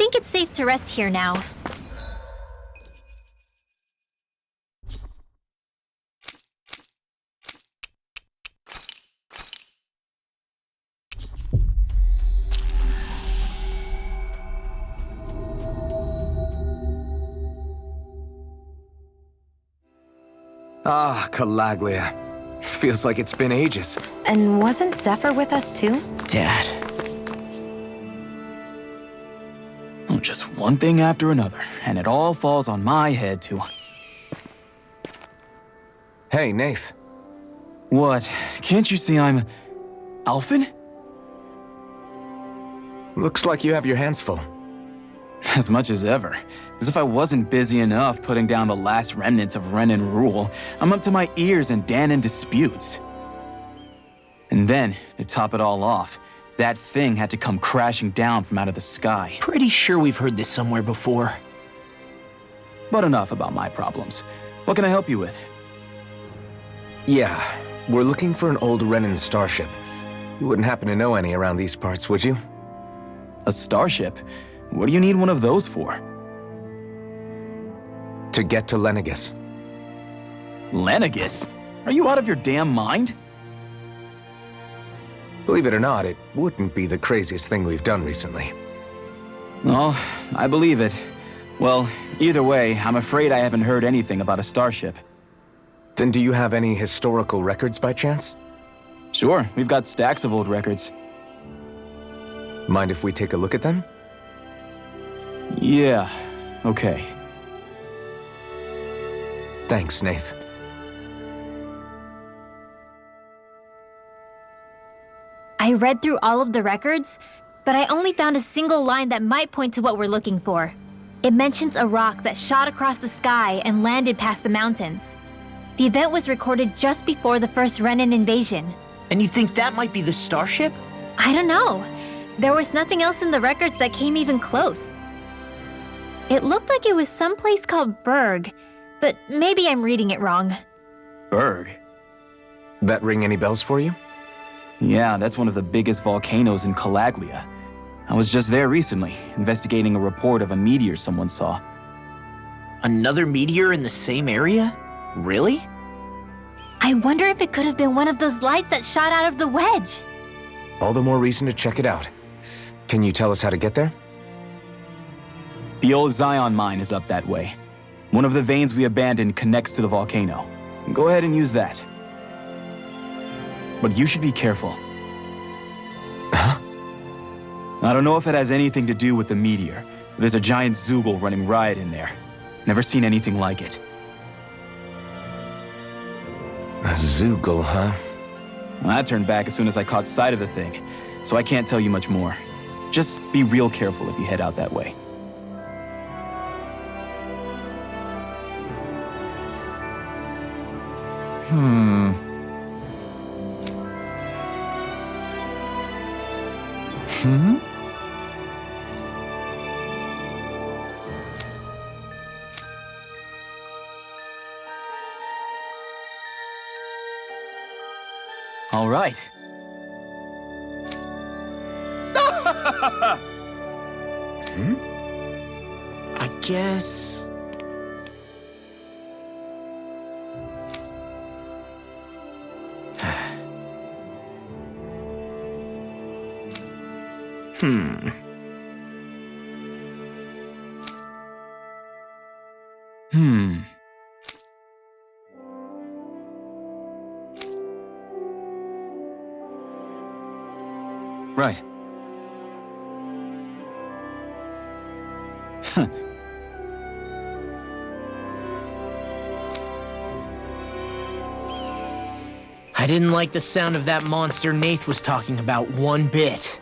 think it's safe to rest here now. Ah, Calaglia. Feels like it's been ages. And wasn't Zephyr with us too? Dad. Oh, just one thing after another, and it all falls on my head to... Hey, Nath. What? Can't you see I'm... Alphen? Looks like you have your hands full. As much as ever. As if I wasn't busy enough putting down the last remnants of Renan rule, I'm up to my ears in Danon disputes. And then, to top it all off, that thing had to come crashing down from out of the sky. Pretty sure we've heard this somewhere before. But enough about my problems. What can I help you with? Yeah, we're looking for an old Renan starship. You wouldn't happen to know any around these parts, would you? A starship? What do you need one of those for? To get to Lenegus. Lenegus? Are you out of your damn mind? Believe it or not, it wouldn't be the craziest thing we've done recently. Well, I believe it. Well, either way, I'm afraid I haven't heard anything about a starship. Then do you have any historical records by chance? Sure, we've got stacks of old records. Mind if we take a look at them? Yeah, okay. Thanks, Nath. I read through all of the records, but I only found a single line that might point to what we're looking for. It mentions a rock that shot across the sky and landed past the mountains. The event was recorded just before the first Renan invasion. And you think that might be the starship? I don't know. There was nothing else in the records that came even close. It looked like it was someplace called Berg, but maybe I'm reading it wrong. Berg? That ring any bells for you? Yeah, that's one of the biggest volcanoes in Calaglia. I was just there recently, investigating a report of a meteor someone saw. Another meteor in the same area? Really? I wonder if it could have been one of those lights that shot out of the wedge. All the more reason to check it out. Can you tell us how to get there? The old Zion mine is up that way. One of the veins we abandoned connects to the volcano. Go ahead and use that. But you should be careful. Huh? I don't know if it has anything to do with the meteor. But there's a giant Zoogle running riot in there. Never seen anything like it. A Zoogle, huh? Well, I turned back as soon as I caught sight of the thing, so I can't tell you much more. Just be real careful if you head out that way. All right. I guess... Hmm. Right. I didn't like the sound of that monster Nath was talking about one bit.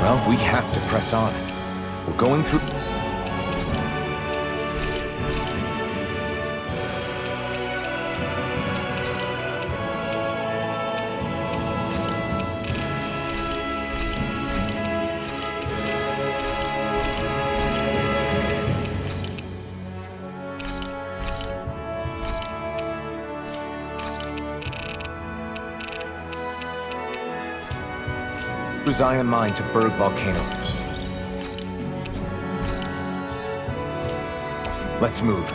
Well, we have to press on. We're going through... Zion Mine to Berg Volcano. Let's move.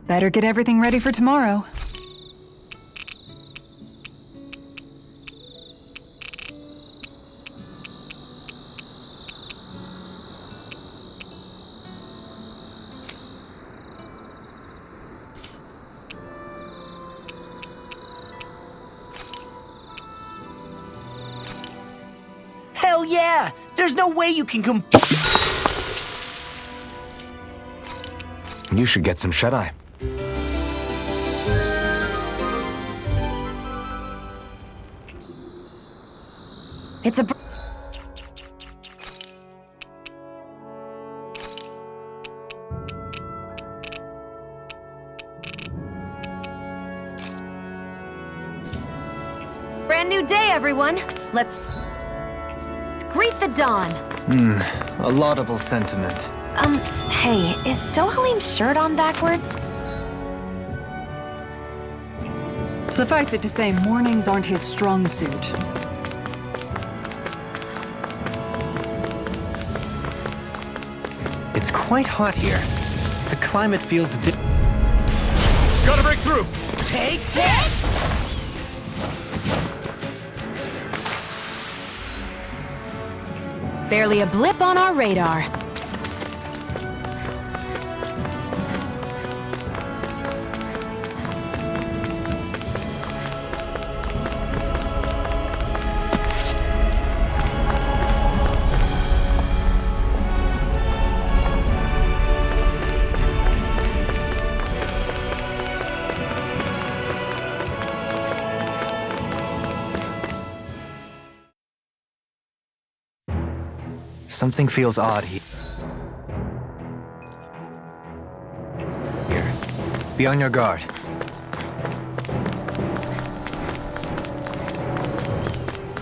Better get everything ready for tomorrow. Hell yeah! There's no way you can You should get some shut-eye. It's a... Brand new day, everyone. Let's greet the dawn. A laudable sentiment. Hey, is Dohalim's shirt on backwards? Suffice it to say, mornings aren't his strong suit. It's quite hot here. The climate feels Gotta break through! take this! Barely a blip on our radar. Something feels odd here. Here. Be on your guard.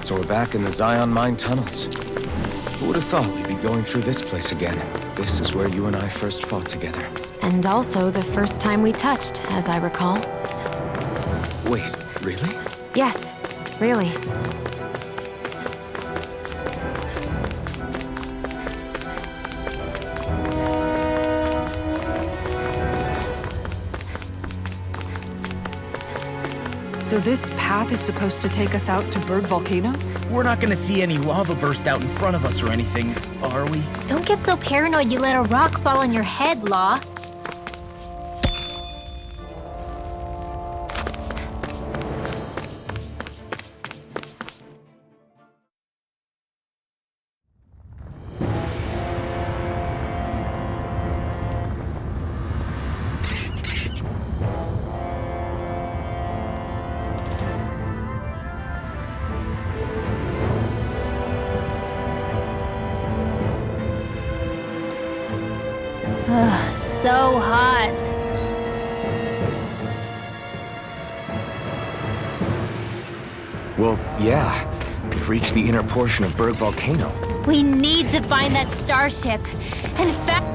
So we're back in the Zion Mine tunnels. Who would have thought we'd be going through this place again? This is where you and I first fought together. And also the first time we touched, as I recall. Wait, really? Yes, really. So this path is supposed to take us out to Berg Volcano? We're not gonna see any lava burst out in front of us or anything, are we? Don't get so paranoid you let a rock fall on your head, Law. So hot. Well, yeah. We've reached the inner portion of Berg Volcano. We need to find that starship. In fact,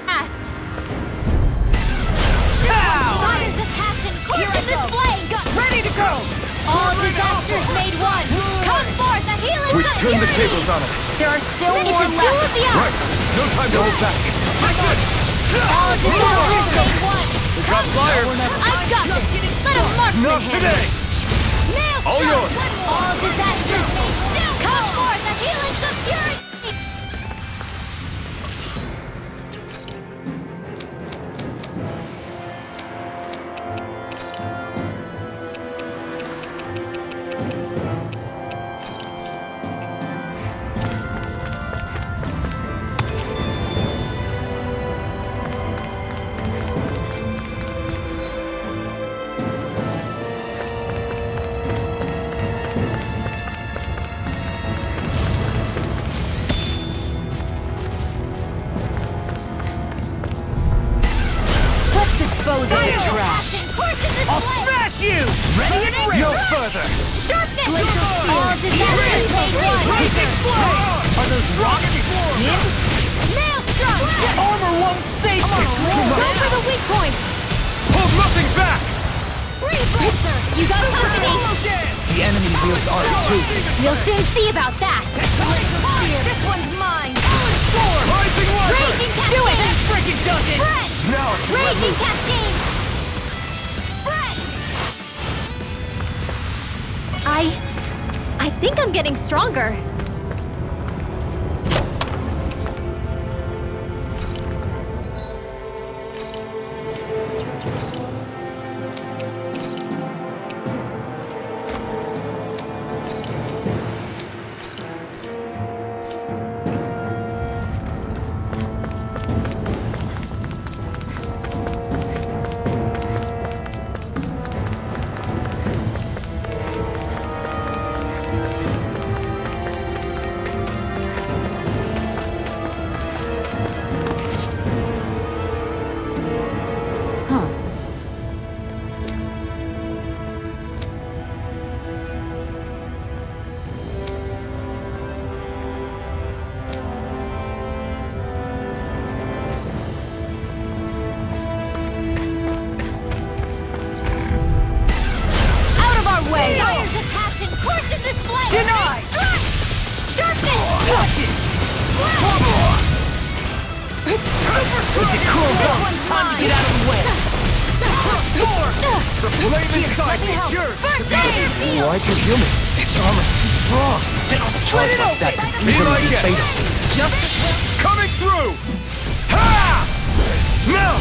fast. Fires of passion, course in this flame. Ready to go! All disasters made one. Come forth, a healing We've turned the tables on them. There are still more left. Right. No time to hold back. All disasters made one. Got flyers. I've got this. Let a marksman Not handle today. it. All yours. All disasters made one. Come forth, a healing of fury. Let's dispose of the trash. I'll smash you! Ready and ready! No further. Sharpness! All disasters made one. Are those rocks skin? Maelstrom! Armor won't save you! Go for the weak point! Hold nothing back. Freeze Blaster! You got company! The enemy wields ours too. You'll soon see about that! This one's mine! Rising water. Raging Cascade! Do it! That freaking does it! Spread! Now I can let Raging loose. Cascade! Spread! I think I'm getting stronger. Huh. Out of our way! Fires of passion, course in this flame! Denied! Sharpness! Time to get out of the way! The flame inside me is yours. Why'd you heal me? Its armor's too strong. Then I'll split it open! That could Be easily my be guest. fatal. Just Coming through. Ha! Now.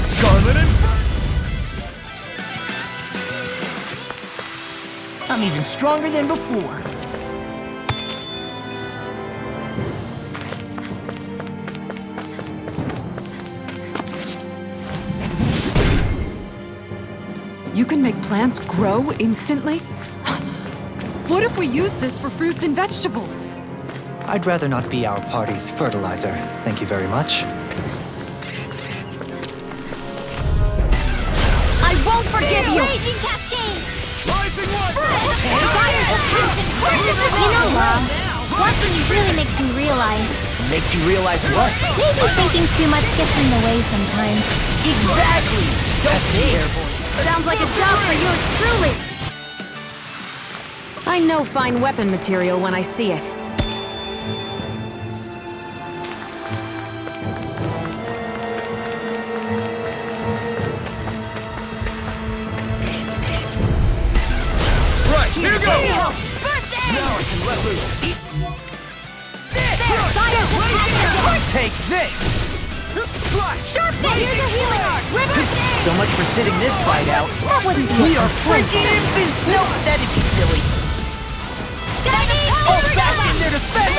Scarlet and I'm even stronger than before. You can make plants grow instantly? What if we use this for fruits and vegetables? I'd rather not be our party's fertilizer. Thank you very much. I won't forgive you! Raging Cascade! rising water. You know, Law, watching you really makes me realize Makes you realize what? Maybe thinking too much gets in the way sometimes. Exactly! Don't be careful. Sounds like a job for yours truly. I know fine weapon material when I see it. Right, here goes! First aid! Now I can let loose. Take Take this! Sharp fit! Here's a healing arc! Reverse aid! So much for sitting this fight out. That wouldn't be We are freaking infants! No, that'd be silly. Oh, back in there to defend!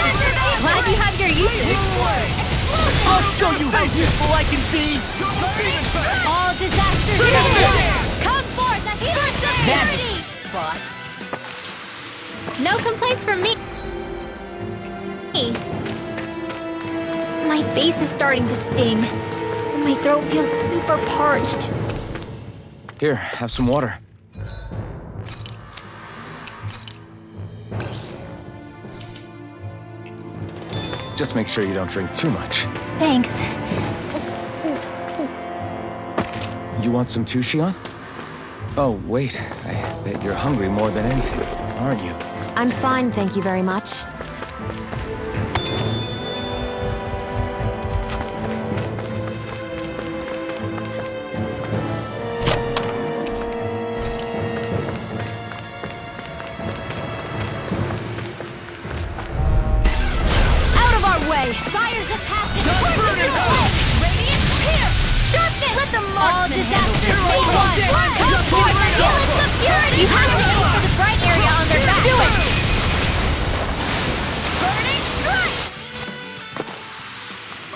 Glad you have your uses. I'll show you how useful I can be! All disasters come forth at first That's security! spot. No complaints from me. My face is starting to sting. My throat feels super parched. Here, have some water. Just make sure you don't drink too much. Thanks. You want some too, Shion? Oh, wait. I bet you're hungry more than anything, aren't you? I'm fine, thank you very much. Out of our way! Fires of passage! Radiant here! Sharpen! Let the all disasters stay one! Come forth! Healing security! You have to aim for the bright area on their back! Do it! Burning strike!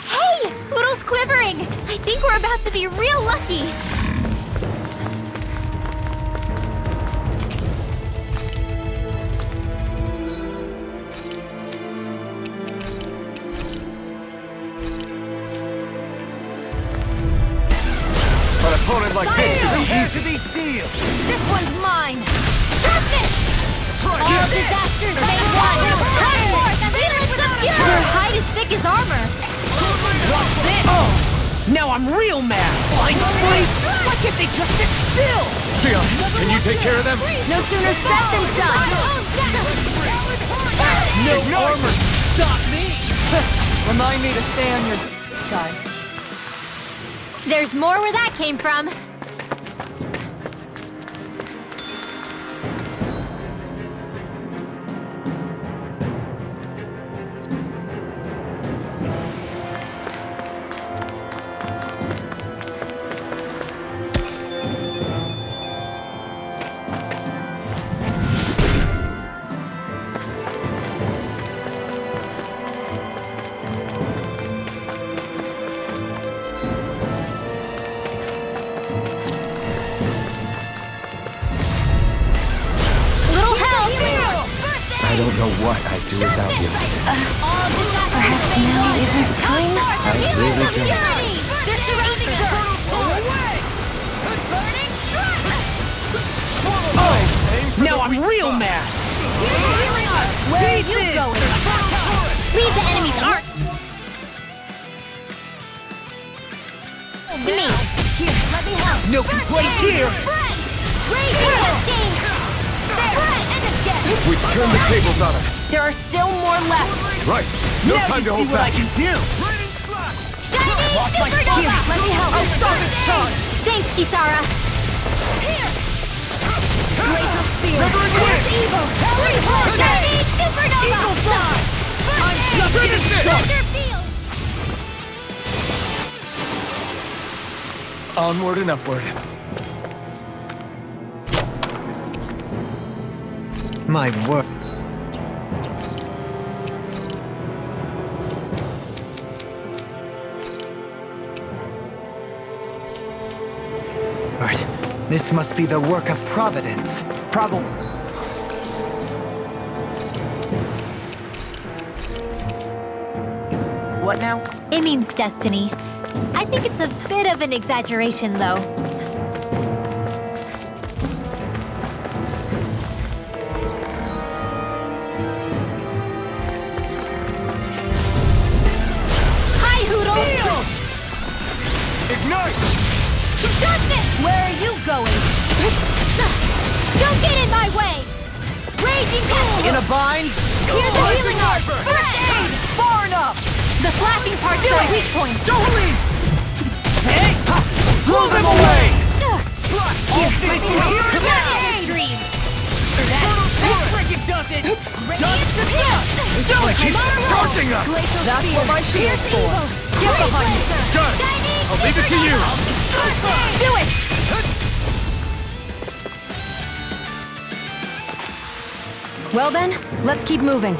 Hey! Poodle's quivering! I think we're about to be real lucky! An opponent like this should be easy. To be sealed. This one's mine! Sharpen! All disasters stay one! Come forth! Healing security! Your hide is thick as armor! Oh! Now I'm real mad! Blind free! Why can't they just sit still? Shion, can you take care of them? No sooner said than done! No armor! Stop me! Remind me to stay on your side. There's more where that came from. Little help! I don't know what I'd do without you. Perhaps now isn't time? I really don't. They're surrounding her! Now I'm real mad! Where are you going? Leave the enemy's arc to me. Here, let me help! No complaints here! We've turned the tables on her. There are still more left! Right. No Now time you to see hold what I back. can do! Shining Supernova! Here, let me help! I'll stop its charge! Thanks, Kisara. Severing wind! Evil! Shining Supernova! I'm just Finish it! Thunder field! Onward and upward. My word. This must be the work of Providence. What now? It means destiny. I think it's a bit of an exaggeration, though. Where are you going? Don't get in my way! Raging In a bind? Here's the healing arm! First aid! Far enough! The flashing part's our weak point! Don't leave! Hey! Blow them away! All finish here! This freaking does it! Just the dust! Keep charging us! That's what my shield's for. Get behind me. Good! I'll leave it to you! Do it! Well then, let's keep moving.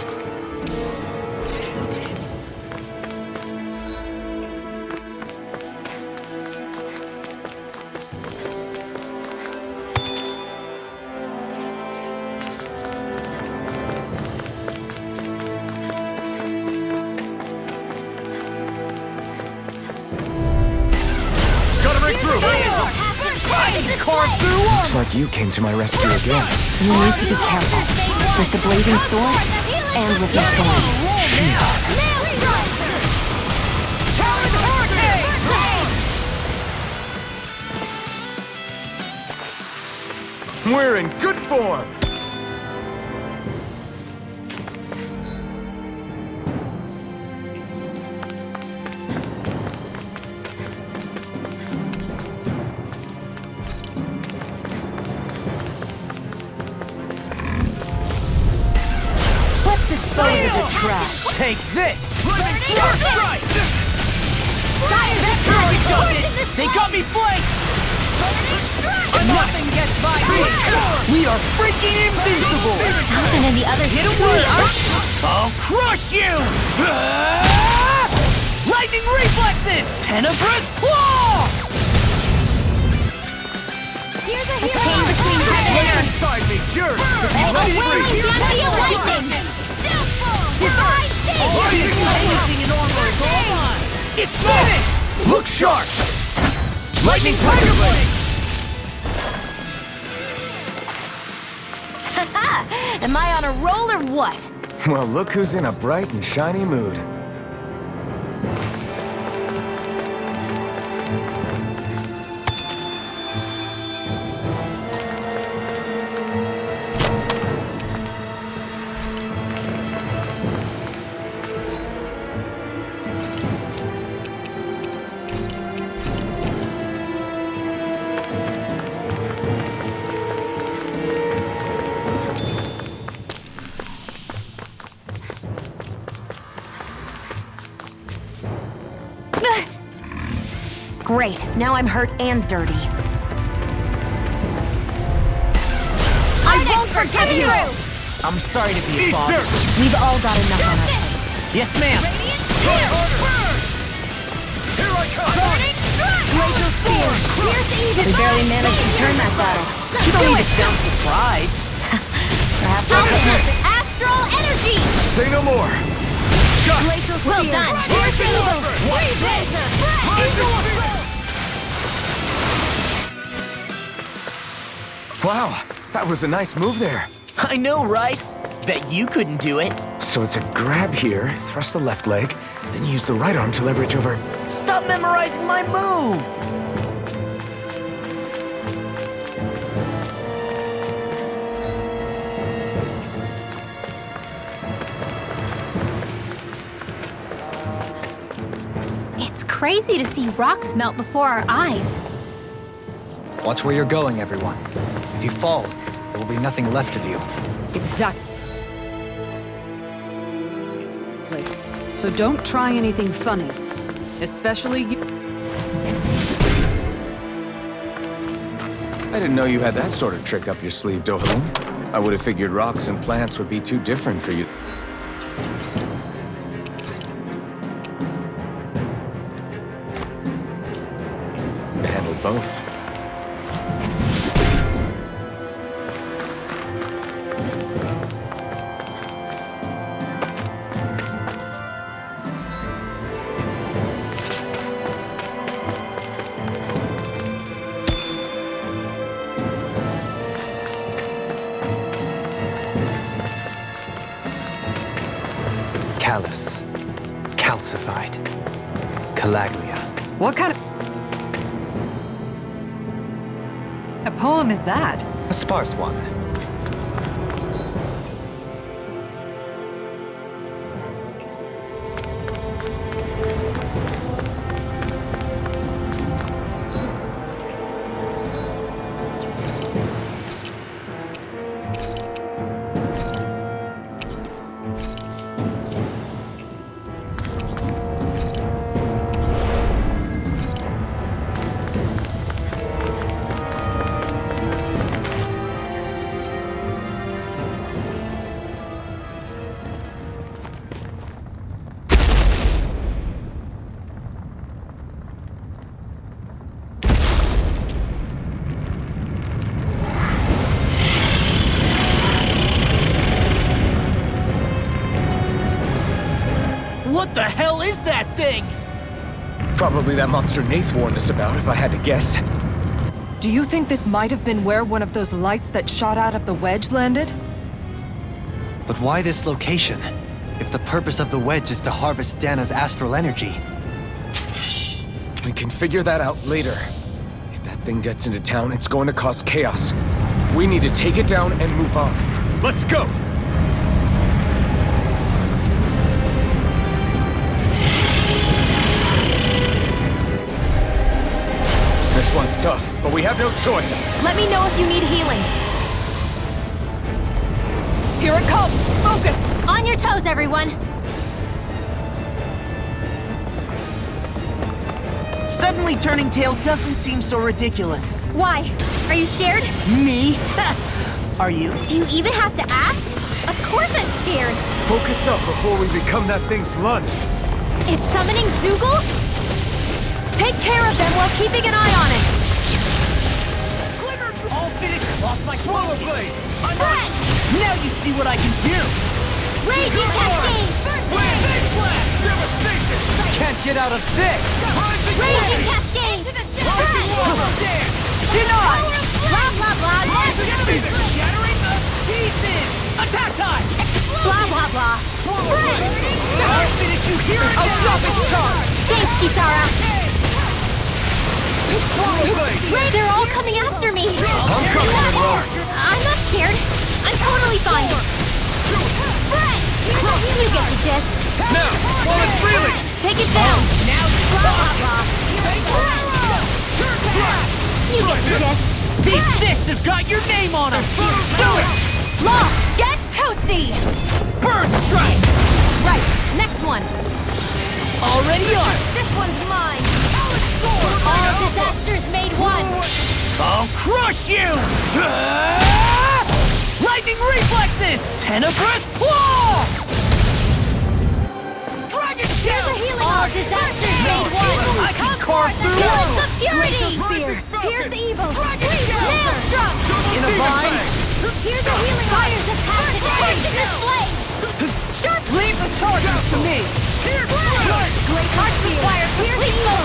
Gotta break through! Carve through Looks like you came to my rescue again. You need to be careful. With the blazing sword, and with your thorns. We're in good form! Let's dispose of the trash. Take this! They got me flanked! Nothing gets by me! We are freaking invincible! And then the other Hit him three with are... I'll crush you! Lightning reflexes! Tenebrous claw! Here's a chain between your What's inside me? Yours! Anything in armor is all mine! It's finished! Look sharp! Lightning tiger blade! Am I on a roll or what? Well, look who's in a bright and shiny mood. Great, now I'm hurt and dirty. I won't forgive you! I'm sorry to be a father. We've all got enough on our plates. Yes, ma'am. Here I come! Glacial spear! We barely managed to turn that battle. You don't need to sound surprised. Perhaps Astral energy! Say no more! Glacial spear! Well done! Here's the evil! Wow, that was a nice move there. I know, right? Bet you couldn't do it. So it's a grab here, thrust the left leg, then use the right arm to leverage over... Stop memorizing my move! It's crazy to see rocks melt before our eyes. Watch where you're going, everyone. If you fall, there will be nothing left of you. Exactly. So don't try anything funny. Especially you. I didn't know you had that sort of trick up your sleeve, Dohalim. I would have figured rocks and plants would be too different for you. To handle both. Callous. Calcified. Calaglia. What kind of... A poem is that? A sparse one. What the hell is that thing? Probably that monster Nath warned us about, if I had to guess. Do you think this might have been where one of those lights that shot out of the wedge landed? But why this location? If the purpose of the wedge is to harvest Dana's astral energy. We can figure that out later. If that thing gets into town, it's going to cause chaos. We need to take it down and move on. Let's go! This one's tough, but we have no choice. Let me know if you need healing. Here it comes! Focus! On your toes, everyone! Suddenly turning tail doesn't seem so ridiculous. Why? Are you scared? Me? Are you? Do you even have to ask? Of course I'm scared! Focus up before we become that thing's lunch. It's summoning Zoogle? Take care of them while keeping an eye on it! All finished. Lost my swallow blade. Fred! Now you see what I can do. Raging Cascade! Can't get out of this. Raging Cascade! Denied. Blah blah blah! Shattering the pieces. Attack time. Blah blah blah! Fred! I'll finish you here and I'll stop its charge! Thanks, Kisara! Ray, they're all coming after me! I'm coming in, Ro. I'm not scared. I'm totally fine. Fred! You get the gist. Now, while it's reeling! Take it down! now. Blah blah blah! You get the gist. These fists have got your name on them. Do it! Law, get toasty! Bird strike. Right, next one. Already on. This one's mine. All disasters made one. I'll crush you! Lightning reflexes! Tenebrous claw! Dragon Here's shout! a healing all disasters made one. I can carve through Pillars of Purity! Fear, Here's evil. Dragon shout! Nail struck! In a vine! Here's a healing fires of passion burst in this flame! Sharp! Leave the charges to me! Great heart fire! Here's evil!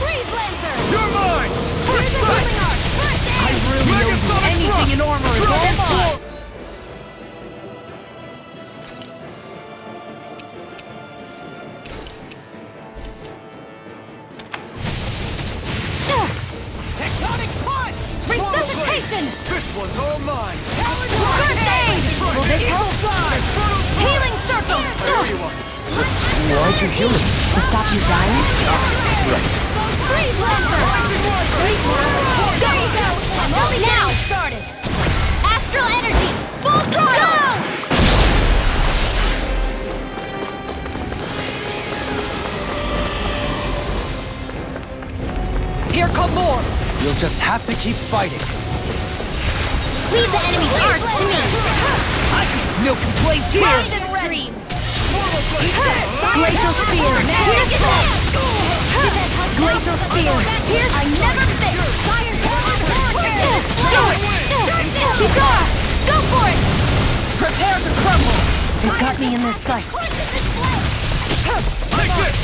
Freeze Lancer! You're mine! Here's a healing arc! First I aid! really owe you anything in armor is all mine! Tectonic punch! Resuscitation! This one's all mine! First aid! Will this help? Healing circle! Why'd you heal me? To stop you dying? Freeze Lancer! There you go! Now! Started! Astral energy! Full throttle! Here come more! You'll just have to keep fighting. Leave the enemy's arc to me! No complaints here! Mind and dreams! Glacial Spear! Here's this! Glacial Spear! Here's I never miss! Fire! Do it! Kisara! Go for it! Prepare to crumble! They've got me in their sights. Take this!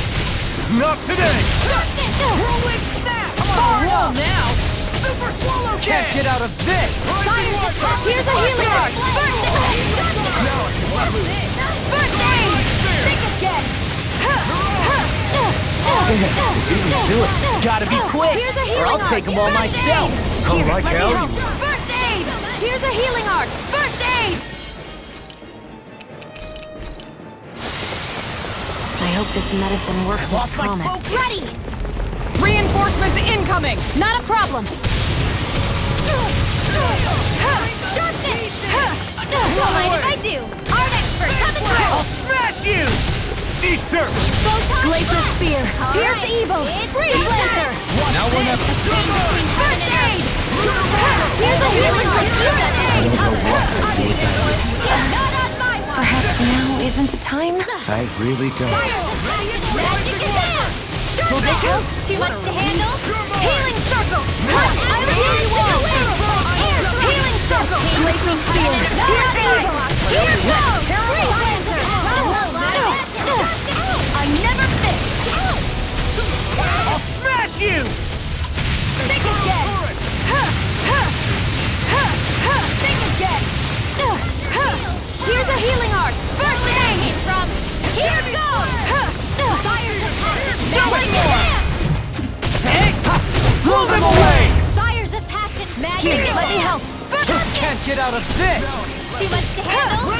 Not today! Whirlwind snap! Roll now! Super swallow Can't get out of this! Here's a healing arc! First aid! Think again! Gotta be quick, Here's a or healing I'll take them all arc. myself! Oh, Here, like let me hell help. you will. First aid! Here's a healing art! First aid! I hope this medicine works as promised. Ready! Reinforcements incoming! Not a problem! Sharpness! Don't mind if I do! Art expert, coming through! Smash you! Eat dirt! Glacial Spear! Here's the evil! Freeze Lancer! Now we're never. First aid! Here's a healing art! Not on my watch! Perhaps now isn't the time? I really don't. Magic is down! Sharpness! Too much to handle? Healing Circle! I will heal you all! Healing Circle! Glacial Spear! Here's the evil! Here goes! Freeze Lancer! I never miss! I'll smash you! Think again! Think again! Here's a healing art! First aid! From Here goes! Fire's of Don't like it! Hey! Blow them away! Fire's of passion! Here, Magic! let me help! First Can't get out of this! Too much to handle?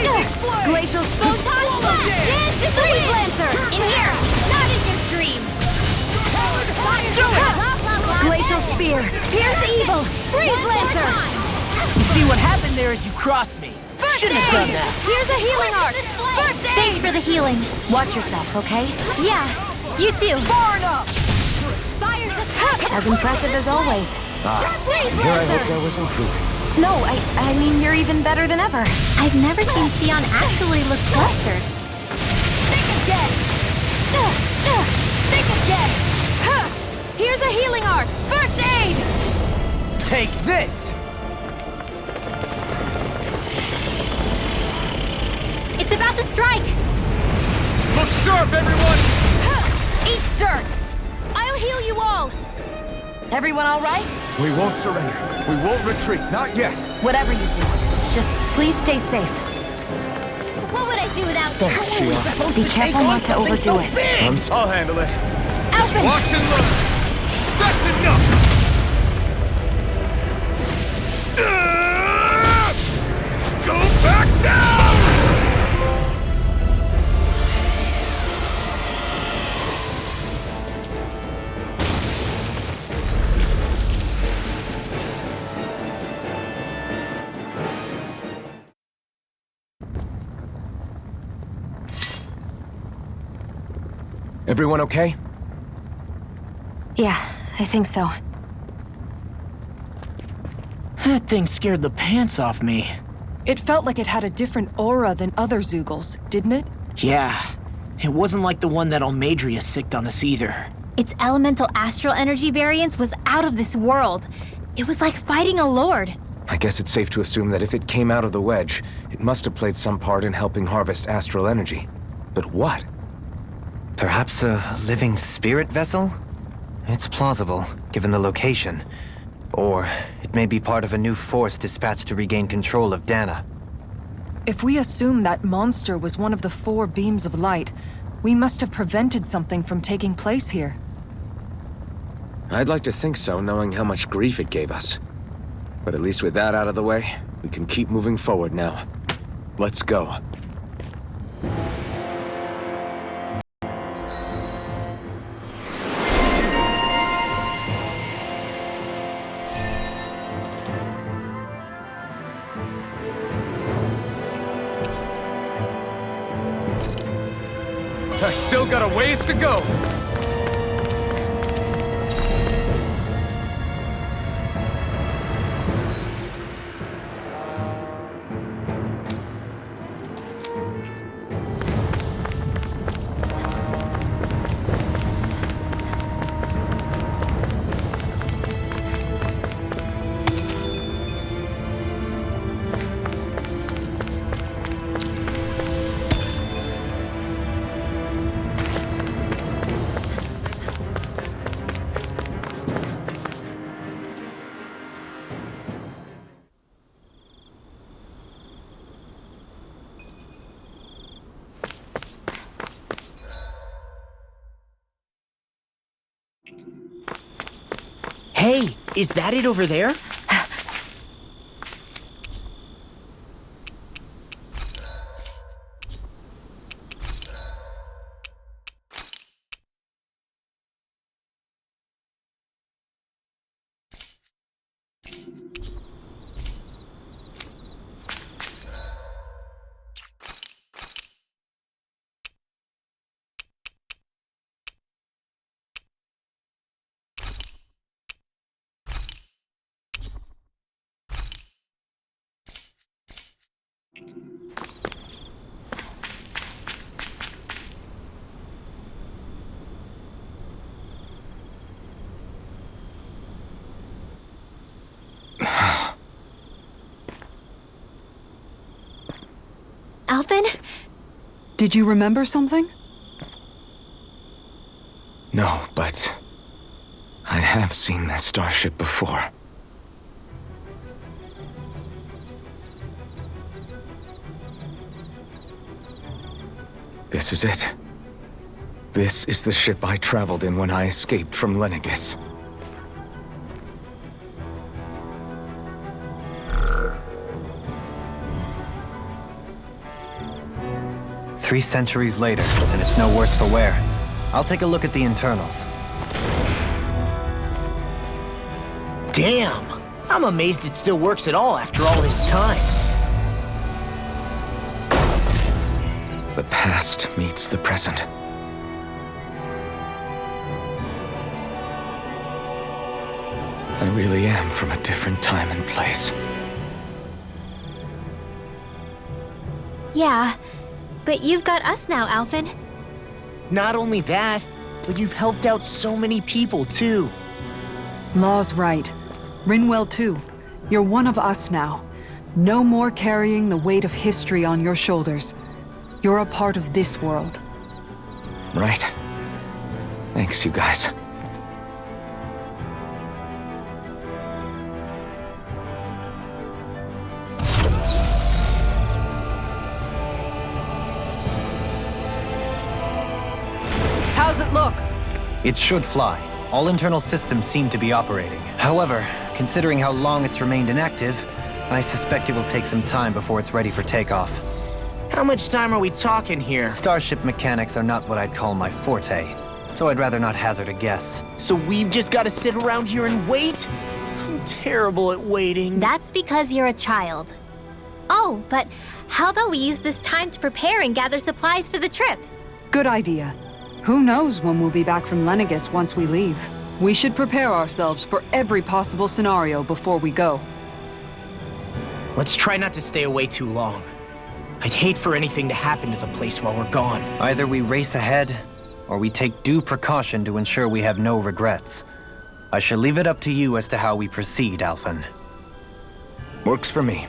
Glacial Photon blast! Dance is the Freeze wind! Lancer! In here! Not in your dream! Fire's of blah, blah, blah. Glacial Spear! Here's the evil! Freeze Lancer! You see what happened there is you crossed me. First Shouldn't have done aid! that. Here's a healing art! First Thanks aid! for the healing. Watch yourself, okay? Yeah, you too. Far enough! Fire's of passion! As impressive as always. Freeze Here I Lancer! hoped I was improving. No, I mean, you're even better than ever. I've never seen Shion actually look flustered. Think again! Think again! Here's a healing art! First aid! Take this! It's about to strike! Look sharp, everyone! Eat dirt! I'll heal you all! Everyone all right? We won't surrender. We won't retreat. Not yet. Whatever you do, just please stay safe. What would I do without Thanks, Shion. Be careful not to overdo it. I'll handle it. Alvin! Watch and learn. That's enough! Go back down! Everyone okay? Yeah, I think so. That thing scared the pants off me. It felt like it had a different aura than other Zeugles, didn't it? Yeah. It wasn't like the one that Almadria sicked on us either. Its elemental astral energy variance was out of this world. It was like fighting a lord. I guess it's safe to assume that if it came out of the wedge, it must have played some part in helping harvest astral energy. But what? Perhaps a living spirit vessel? It's plausible, given the location. Or it may be part of a new force dispatched to regain control of Dana. If we assume that monster was one of the 4 beams of light, we must have prevented something from taking place here. I'd like to think so, knowing how much grief it gave us. But at least with that out of the way, we can keep moving forward now. Let's go. I still got a ways to go. Hey, is that it over there? Alvin? Did you remember something? No, but I have seen this starship before. This is it. This is the ship I traveled in when I escaped from Lenegis. Three centuries later, and it's no worse for wear. I'll take a look at the internals. Damn! I'm amazed it still works at all after all this time. The past meets the present. I really am from a different time and place. Yeah, but you've got us now, Alvin. Not only that, but you've helped out so many people, too. Law's right. Rinwell too. You're one of us now. No more carrying the weight of history on your shoulders. You're a part of this world. Right. Thanks, you guys. How's it look? It should fly. All internal systems seem to be operating. However, considering how long it's remained inactive, I suspect it will take some time before it's ready for takeoff. How much time are we talking here? Starship mechanics are not what I'd call my forte, so I'd rather not hazard a guess. So we've just got to sit around here and wait? I'm terrible at waiting. That's because you're a child. Oh, but how about we use this time to prepare and gather supplies for the trip? Good idea. Who knows when we'll be back from Lenegis once we leave? We should prepare ourselves for every possible scenario before we go. Let's try not to stay away too long. I'd hate for anything to happen to the place while we're gone. Either we race ahead, or we take due precaution to ensure we have no regrets. I shall leave it up to you as to how we proceed, Alphen. Works for me.